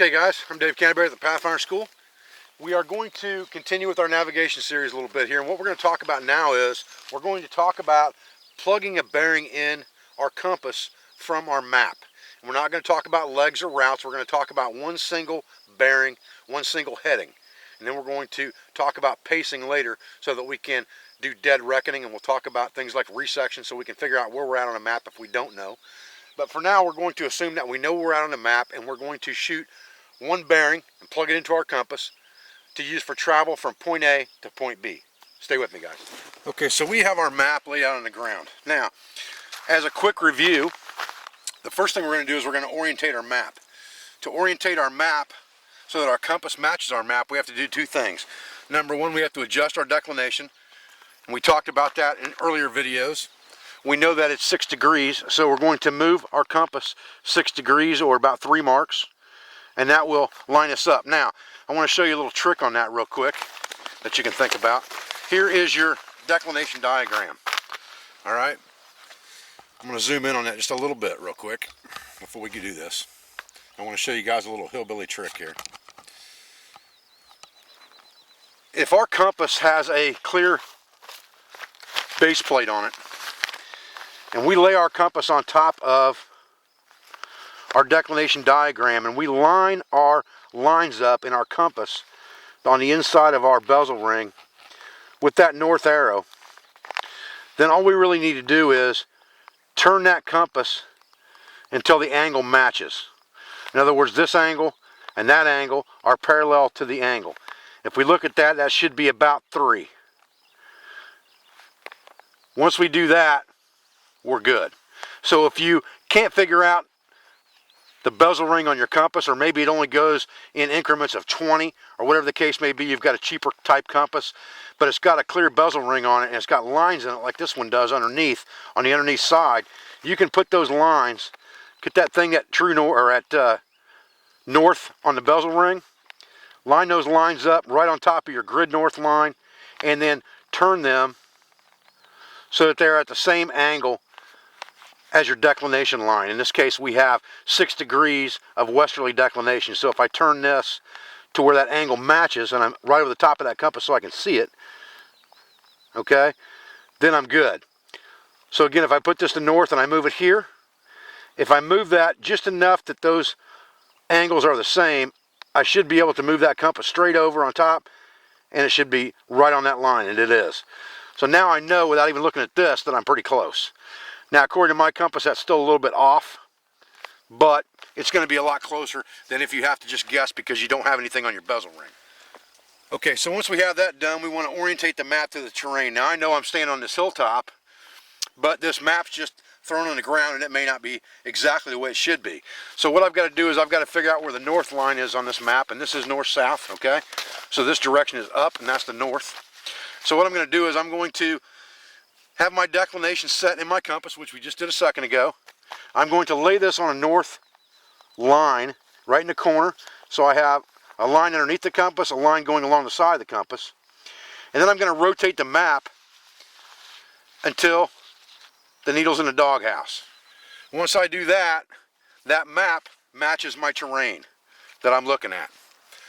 Okay guys, I'm Dave Canterbury at the Pathfinder School. We are going to continue with our navigation series a little bit here, and what we're going to talk about now is we're going to talk about plugging a bearing in our compass from our map. And we're not going to talk about legs or routes. We're going to talk about one single bearing, one single heading. And then we're going to talk about pacing later so that we can do dead reckoning, and we'll talk about things like resection so we can figure out where we're at on a map if we don't know. But for now, we're going to assume that we know where we're at on the map, and we're going to shoot one bearing and plug it into our compass to use for travel from point A to point B. Stay with me, guys. Okay, so we have our map laid out on the ground. Now, as a quick review, the first thing we're going to do is we're going to orientate our map. To orientate our map so that our compass matches our map, we have to do two things. Number one, we have to adjust our declination, and we talked about that in earlier videos. We know that it's 6 degrees, so we're going to move our compass 6 degrees or about 3 marks, and that will line us up. Now, I want to show you a little trick on that real quick that you can think about. Here is your declination diagram. All right, I'm going to zoom in on that just a little bit real quick before we can do this. I want to show you guys a little hillbilly trick here. If our compass has a clear base plate on it, and we lay our compass on top of our declination diagram, and we line our lines up in our compass on the inside of our bezel ring with that north arrow, then all we really need to do is turn that compass until the angle matches. In other words, this angle and that angle are parallel to the angle. If we look at that, that should be about 3. Once we do that, we're good. So if you can't figure out the bezel ring on your compass, or maybe it only goes in increments of 20, or whatever the case may be, you've got a cheaper type compass, but it's got a clear bezel ring on it, and it's got lines in it like this one does underneath, on the underneath side, you can put those lines, get that thing at true north, or at north on the bezel ring, line those lines up right on top of your grid north line, and then turn them so that they're at the same angle as your declination line. In this case, we have 6 degrees of westerly declination. So if I turn this to where that angle matches, and I'm right over the top of that compass so I can see it, okay, then I'm good. So again, if I put this to north and I move it here, if I move that just enough that those angles are the same, I should be able to move that compass straight over on top, and it should be right on that line, and it is. So now I know, without even looking at this, that I'm pretty close. Now, according to my compass, that's still a little bit off, but it's going to be a lot closer than if you have to just guess because you don't have anything on your bezel ring. Okay, so once we have that done, we want to orientate the map to the terrain. Now, I know I'm standing on this hilltop, but this map's just thrown on the ground, and it may not be exactly the way it should be. So what I've got to do is I've got to figure out where the north line is on this map, and this is north-south, okay? So this direction is up, and that's the north. So what I'm going to do is I'm going to have my declination set in my compass, which we just did a second ago. I'm going to lay this on a north line right in the corner. So I have a line underneath the compass, a line going along the side of the compass. And then I'm going to rotate the map until the needle's in the doghouse. Once I do that, that map matches my terrain that I'm looking at.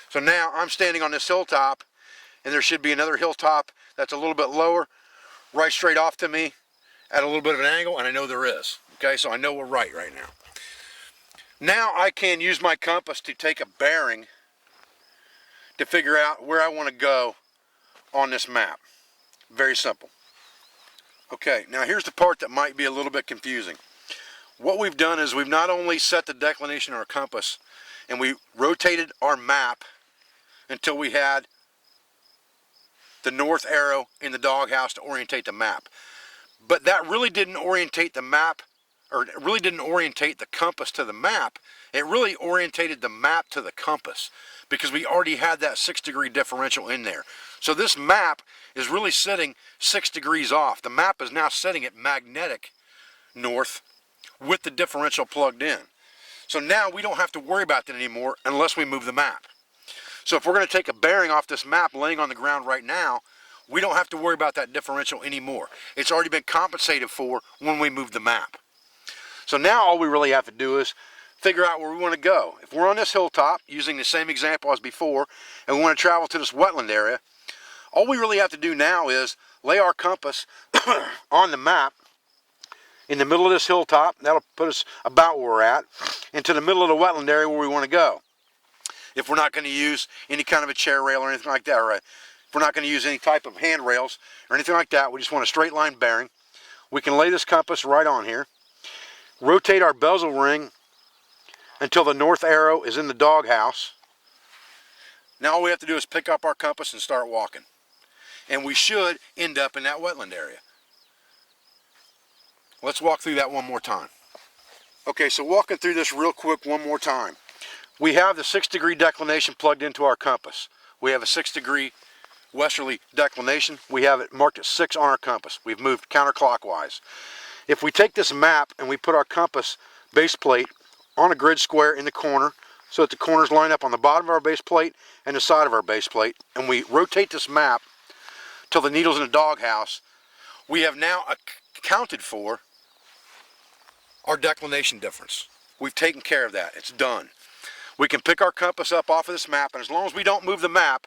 So now I'm standing on this hilltop, and there should be another hilltop that's a little bit lower, right straight off to me at a little bit of an angle, and I know there is. Okay, so I know we're right now. Now I can use my compass to take a bearing to figure out where I want to go on this map. Very simple. Okay, now here's the part that might be a little bit confusing. What we've done is we've not only set the declination on our compass, and we rotated our map until we had the north arrow in the doghouse to orientate the map. But that really didn't orientate the map, or it really didn't orientate the compass to the map. It really orientated the map to the compass, because we already had that 6 degree differential in there. So this map is really sitting 6 degrees off. The map is now sitting at magnetic north with the differential plugged in. So now we don't have to worry about that anymore unless we move the map. So if we're going to take a bearing off this map laying on the ground right now, we don't have to worry about that differential anymore. It's already been compensated for when we move the map. So now all we really have to do is figure out where we want to go. If we're on this hilltop, using the same example as before, and we want to travel to this wetland area, all we really have to do now is lay our compass on the map in the middle of this hilltop. That'll put us about where we're at, into the middle of the wetland area where we want to go. If we're not going to use any kind of a chair rail or anything like that, or if we're not going to use any type of handrails or anything like that, we just want a straight line bearing, we can lay this compass right on here, rotate our bezel ring until the north arrow is in the doghouse. Now all we have to do is pick up our compass and start walking. And we should end up in that wetland area. Let's walk through that one more time. Okay, so walking through this real quick one more time. We have the 6-degree declination plugged into our compass. We have a 6-degree westerly declination. We have it marked at 6 on our compass. We've moved counterclockwise. If we take this map and we put our compass base plate on a grid square in the corner, so that the corners line up on the bottom of our base plate and the side of our base plate, and we rotate this map till the needle's in the doghouse, we have now accounted for our declination difference. We've taken care of that. It's done. We can pick our compass up off of this map, and as long as we don't move the map,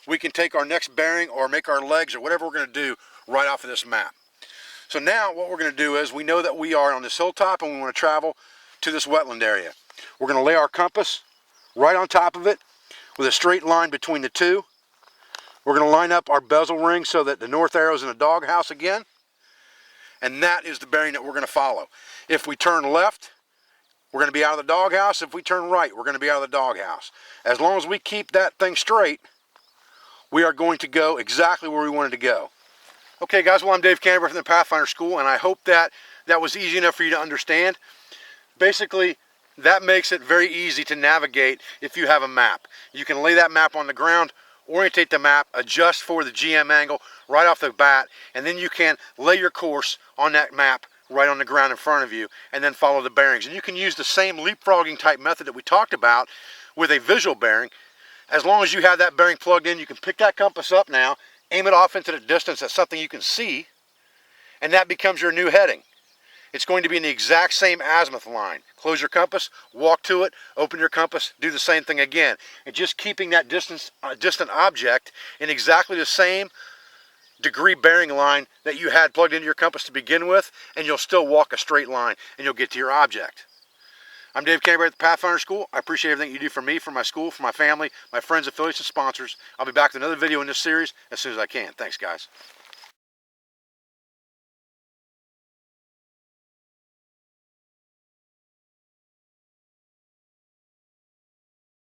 we can take our next bearing or make our legs or whatever we're going to do right off of this map. So now what we're going to do is, we know that we are on this hilltop and we want to travel to this wetland area. We're going to lay our compass right on top of it with a straight line between the two. We're going to line up our bezel ring so that the north arrow is in the doghouse again. And that is the bearing that we're going to follow. If we turn left, we're going to be out of the doghouse. If we turn right, we're going to be out of the doghouse. As long as we keep that thing straight, we are going to go exactly where we wanted to go. Okay guys, well, I'm Dave Canterbury from the Pathfinder School, and I hope that was easy enough for you to understand. Basically, that makes it very easy to navigate if you have a map. You can lay that map on the ground, orientate the map, adjust for the GM angle right off the bat, and then you can lay your course on that map right on the ground in front of you, and then follow the bearings. And you can use the same leapfrogging type method that we talked about with a visual bearing. As long as you have that bearing plugged in, you can pick that compass up now, aim it off into the distance at something you can see, and that becomes your new heading. It's going to be in the exact same azimuth line. Close your compass, walk to it, open your compass, do the same thing again. And just keeping that distant object in exactly the same degree bearing line that you had plugged into your compass to begin with, and you'll still walk a straight line and you'll get to your object. I'm Dave Canterbury at the Pathfinder School. I appreciate everything you do for me, for my school, for my family, my friends, affiliates, and sponsors. I'll be back with another video in this series as soon as I can. Thanks, guys.